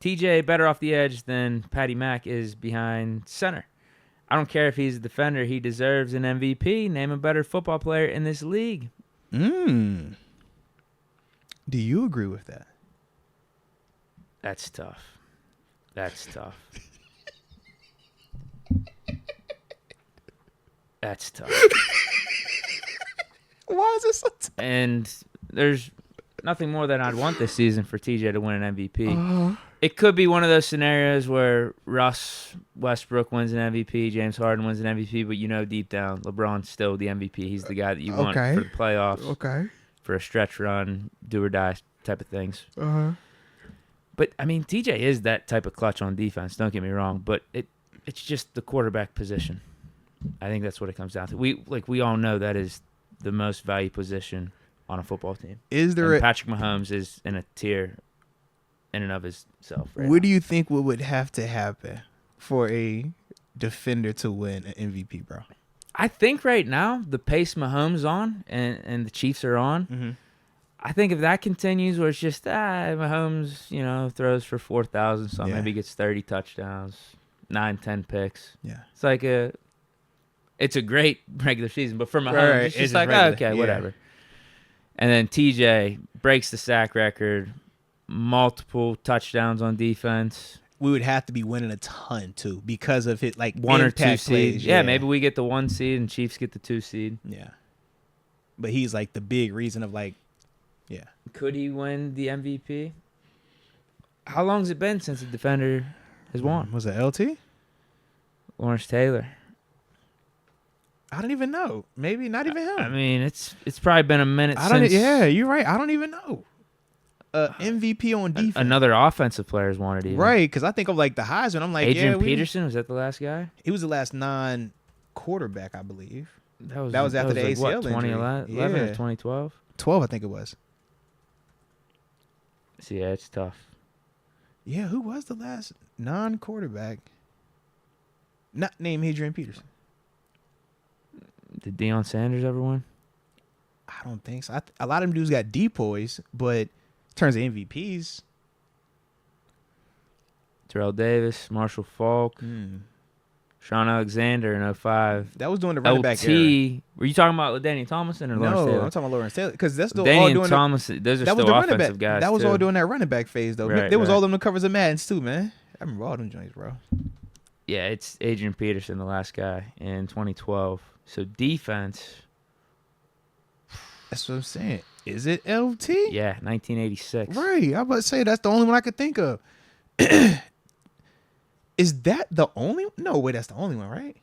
TJ better off the edge than Patty Mack is behind center. I don't care if he's a defender. He deserves an MVP. Name a better football player in this league. Do you agree with that? That's tough. That's tough. That's tough. Why is this so tough? And there's nothing more than I'd want this season for TJ to win an MVP. It could be one of those scenarios where Russ Westbrook wins an MVP, James Harden wins an MVP, but you know deep down LeBron's still the MVP. He's the guy that you want for the playoffs, for a stretch run, do or die type of things. But, I mean, TJ is that type of clutch on defense, don't get me wrong, but it's just the quarterback position. I think that's what it comes down to. We all know that is the most valued position on a football team. Patrick Mahomes is in a tier in and of himself. Right what do you think would have to happen for a defender to win an MVP, bro? I think right now, the pace Mahomes on and the Chiefs are on, I think if that continues where it's just, Mahomes, throws for 4,000, so maybe gets 30 touchdowns, 9-10 picks. Yeah. It's like it's a great regular season, but for Mahomes, it's just like, whatever. And then TJ breaks the sack record, multiple touchdowns on defense. We would have to be winning a ton, too, because of it, like, one or two plays. seeds. Yeah, maybe we get the 1 seed and Chiefs get the 2 seed. Yeah. But he's, like, the big reason of, like, yeah. Could he win the MVP? How long has it been since a defender has won? Was it LT? Lawrence Taylor. I don't even know. Maybe not even him. I mean, it's probably been a minute since. Yeah, you're right. I don't even know. MVP on defense. Another offensive player's won it even. Right, because I think of, like, the Heisman. I'm like, Adrian Peterson, was that the last guy? He was the last non-quarterback, I believe. That was after the ACL injury. 2011 or 2012? 12, I think it was. So, yeah, it's tough. Yeah, who was the last non-quarterback? Not named Adrian Peterson. Did Deion Sanders ever win? I don't think so. A lot of them dudes got depoys, but in terms of MVPs. Terrell Davis, Marshall Faulk, Sean Alexander in 05. That was doing the running back era. Were you talking about Daniel Thomason or Lawrence Taylor? No, I'm talking about Lawrence Taylor. Because that's still Daniel all doing Thomason, those are still offensive guys, that was too. all doing that running back phase, though. Right, there was all them the covers of Maddens, too, man. I remember all them joints, bro. Yeah, it's Adrian Peterson, the last guy, in 2012. So defense. That's what I'm saying. Is it LT? Yeah, 1986. Right. I was about to say that's the only one I could think of. Is that the only? No, wait, that's the only one, right?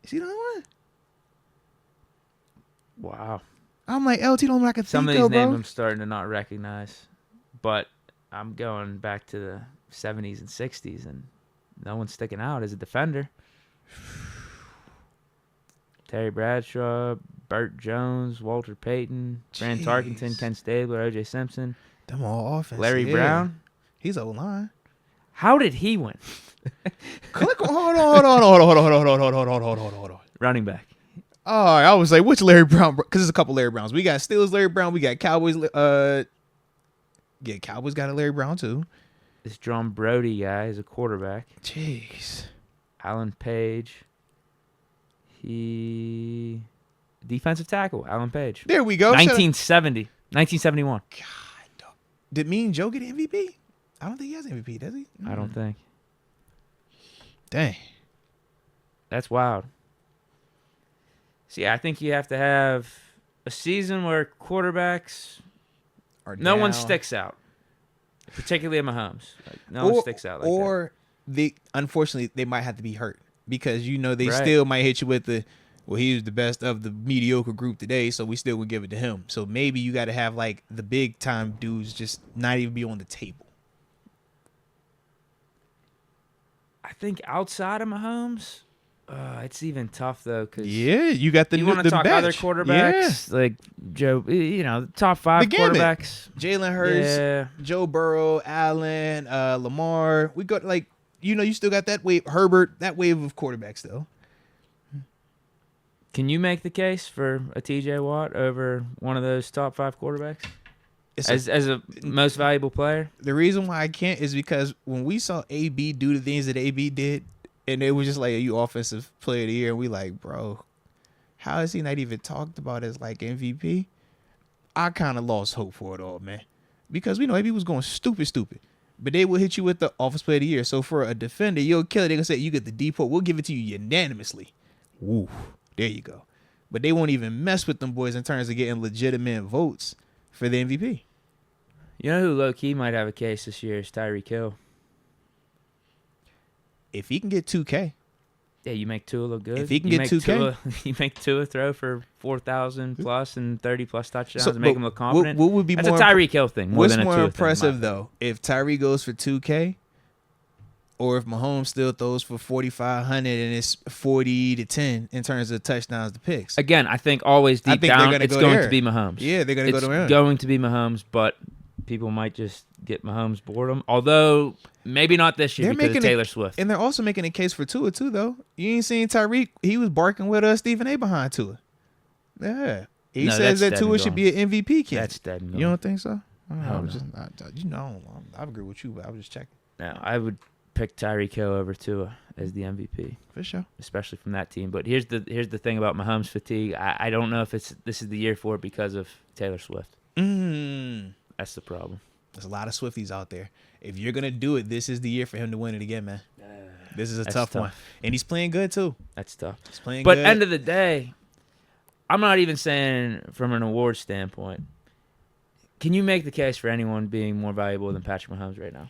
Is he the only one? Wow. I'm like, LT the only one I could Some think of of, these names bro. I'm starting to not recognize. But I'm going back to the 70s and 60s, and no one's sticking out as a defender. Terry Bradshaw, Burt Jones, Walter Payton, Fran Tarkenton, Ken Stabler, O.J. Simpson. Them all offense. Larry Brown. He's O-line. How did he win? Click on. Hold on. Running back. Oh, I was like, which Larry Brown? Because there's a couple Larry Browns. We got Steelers Larry Brown. We got Cowboys. Cowboys got a Larry Brown too. This John Brody guy is a quarterback. Jeez. Alan Page. Defensive tackle, Alan Page. There we go. 1971. God. Did Mean Joe get MVP? I don't think he has MVP, does he? I don't think. Dang. That's wild. See, I think you have to have a season where quarterbacks, no one sticks out, particularly at Mahomes. No one sticks out like that. Or unfortunately, they might have to be hurt because they still might hit you with he was the best of the mediocre group today, so we still would give it to him. So maybe you got to have like the big time dudes just not even be on the table. I think outside of Mahomes, it's even tough though. Cause you got you want to talk other quarterbacks like Joe. The top 5 quarterbacks: Jalen Hurts, Joe Burrow, Allen, Lamar. We got you still got that wave, Herbert, that wave of quarterbacks though. Can you make the case for a TJ Watt over one of those top 5 quarterbacks? as a most valuable player. The reason why I can't is because when we saw AB do the things that AB did, and it was just like, you offensive player of the year, and we like, bro, how is he not even talked about as like MVP? I kind of lost hope for it all, man, because we know AB was going stupid, but they will hit you with the offensive player of the year. So for a defender, you'll kill it. They're gonna say you get the depot. We'll give it to you unanimously. Woo, there you go. But they won't even mess with them boys in terms of getting legitimate votes for the MVP. You know who low-key might have a case this year is Tyreek Hill. If he can get 2K. Yeah, you make Tua look good. If he can get 2K. You make Tua throw for 4,000 plus and 30 plus touchdowns and make him look confident. What would be That's more a Tyreek Hill thing more what's than a more Tua impressive, thing, though? If Tyreek goes for 2K or if Mahomes still throws for 4,500 and it's 40-10 in terms of touchdowns to picks. Again, I think always deep down it's going to be Mahomes. Yeah, they're going to go to him. It's going to be Mahomes, but people might just get Mahomes boredom. Although, maybe not this year because of Taylor Swift. And they're also making a case for Tua, too, though. You ain't seen Tyreek. He was barking with Stephen A. behind Tua. Yeah. He says that Tua should be an MVP kid. That's dead and gone. You don't think so? No. I agree with you, but I was just checking. No, I would pick Tyreek Hill over Tua as the MVP. For sure. Especially from that team. But here's the thing about Mahomes fatigue. I don't know if this is the year for it because of Taylor Swift. That's the problem. There's a lot of Swifties out there. If you're going to do it, this is the year for him to win it again, man. This is a tough one. And he's playing good, too. That's tough. He's playing good. But end of the day, I'm not even saying from an award standpoint. Can you make the case for anyone being more valuable than Patrick Mahomes right now?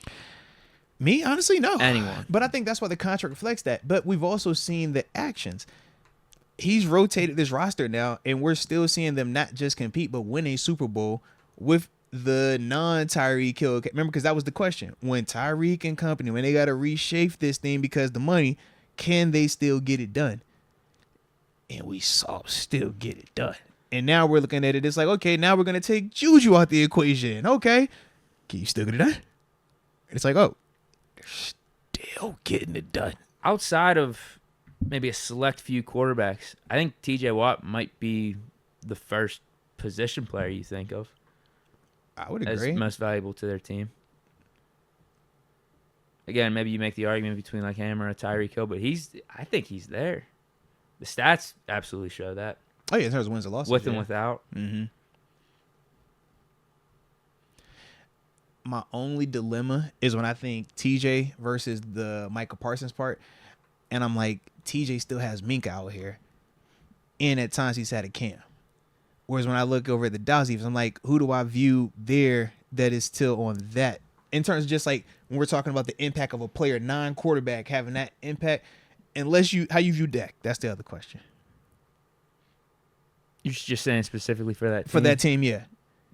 Me? Honestly, no. Anyone. But I think that's why the contract reflects that. But we've also seen the actions. He's rotated this roster now, and we're still seeing them not just compete, but win a Super Bowl with the non-Tyreek Hill. Remember, because that was the question. When Tyreek and company, when they got to reshape this thing because the money, can they still get it done? And we saw still get it done. And now we're looking at it. It's like, okay, now we're going to take Juju out the equation. Okay. Can you still get it done? And it's like, oh, they're still getting it done. Outside of maybe a select few quarterbacks, I think TJ Watt might be the first position player you think of. I would agree. As most valuable to their team. Again, maybe you make the argument between like him or a Tyreek Hill, but I think he's there. The stats absolutely show that. Oh, yeah, in terms of wins and losses. With and without. Mm-hmm. My only dilemma is when I think TJ versus the Michael Parsons part, and I'm like, TJ still has Minka out here, and at times he's had a camp. Whereas when I look over at the Dallas defense, I'm like, who do I view there that is still on that? In terms of just like when we're talking about the impact of a player, non-quarterback having that impact, how you view Dak, that's the other question. You're just saying specifically for that team? For that team, yeah.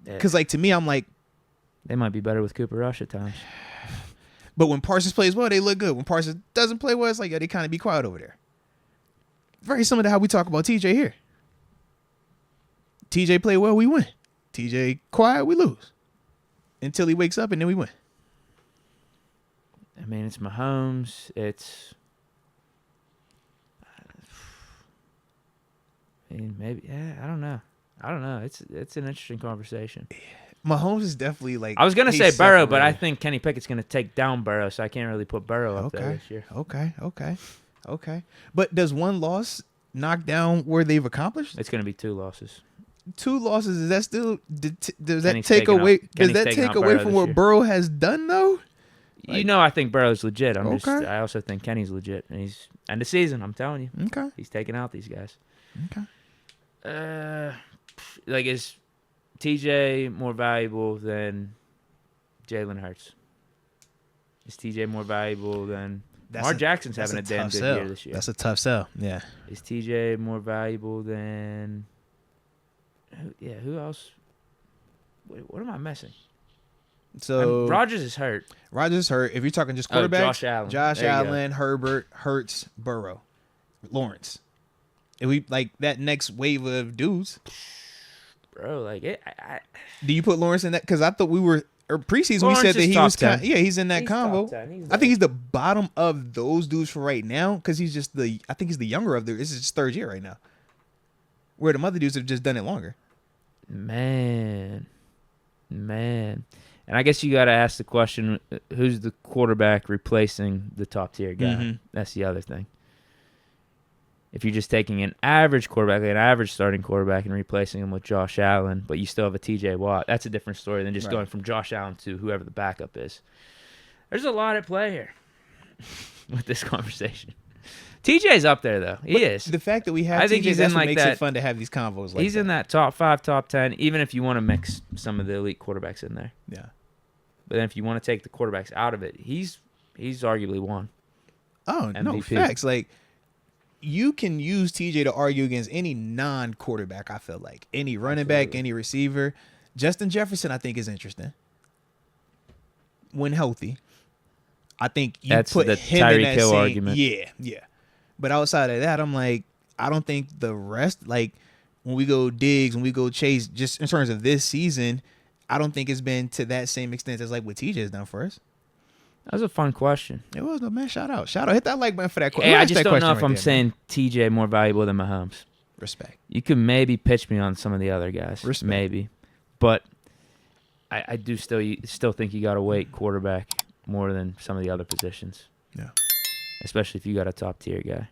Because like to me, I'm like, they might be better with Cooper Rush at times. But when Parsons plays well, they look good. When Parsons doesn't play well, it's like, yeah, they kind of be quiet over there. Very similar to how we talk about TJ here. TJ play well, we win. TJ quiet, we lose. Until he wakes up and then we win. I mean, it's Mahomes. It's... I mean, maybe... Yeah, I don't know. It's an interesting conversation. Mahomes is definitely like... I was going to say Burrow, but I think Kenny Pickett's going to take down Burrow, so I can't really put Burrow up there this year. Okay. But does one loss knock down where they've accomplished? It's going to be 2 losses. 2 losses, is that still... Does that take away from what Burrow has done, though? Like, I think Burrow's legit. I also think Kenny's legit. And he's... End of season, I'm telling you. Okay. He's taking out these guys. Okay. Is TJ more valuable than Jalen Hurts? Is TJ more valuable than Lamar Jackson's having a damn good year this year? That's a tough sell. Yeah. Is TJ more valuable than? Who else? What am I missing? So Rodgers is hurt. If you're talking just quarterbacks, Josh Allen, Herbert, Hurts, Burrow, Lawrence. And we like that next wave of dudes. Bro, do you put Lawrence in that? Because I thought preseason Lawrence we said that he was he's in that combo. I think he's the bottom of those dudes for right now because he's just I think he's the younger of this is his 3rd year right now. Where the other dudes have just done it longer. Man. Man. And I guess you got to ask the question, who's the quarterback replacing the top-tier guy? Mm-hmm. That's the other thing. If you're just taking an average quarterback, an average starting quarterback, and replacing him with Josh Allen, but you still have a T.J. Watt, that's a different story than just going from Josh Allen to whoever the backup is. There's a lot at play here with this conversation. TJ's up there, though. He is. The fact that we have TJ, that's what makes it fun to have these convos like He's in that top 5, top 10, even if you want to mix some of the elite quarterbacks in there. Yeah. But then if you want to take the quarterbacks out of it, he's arguably one. Oh, MVP. No, facts. Like, you can use TJ to argue against any non-quarterback, I feel like. Any running back, any receiver. Justin Jefferson, I think, is interesting. When healthy. I think you That's put the him in that Hill same argument. Yeah. But outside of that, I'm like, I don't think the rest, like, when we go Diggs, when we go Chase, just in terms of this season, I don't think it's been to that same extent as like what TJ's done for us. That was a fun question. It was, though, man. Shout out. Hit that like button for that question. Hey, I just don't know if I'm saying TJ more valuable than Mahomes. Respect. You could maybe pitch me on some of the other guys. Respect. Maybe. But I do still think you got to weight quarterback more than some of the other positions. Yeah. Especially if you got a top tier guy.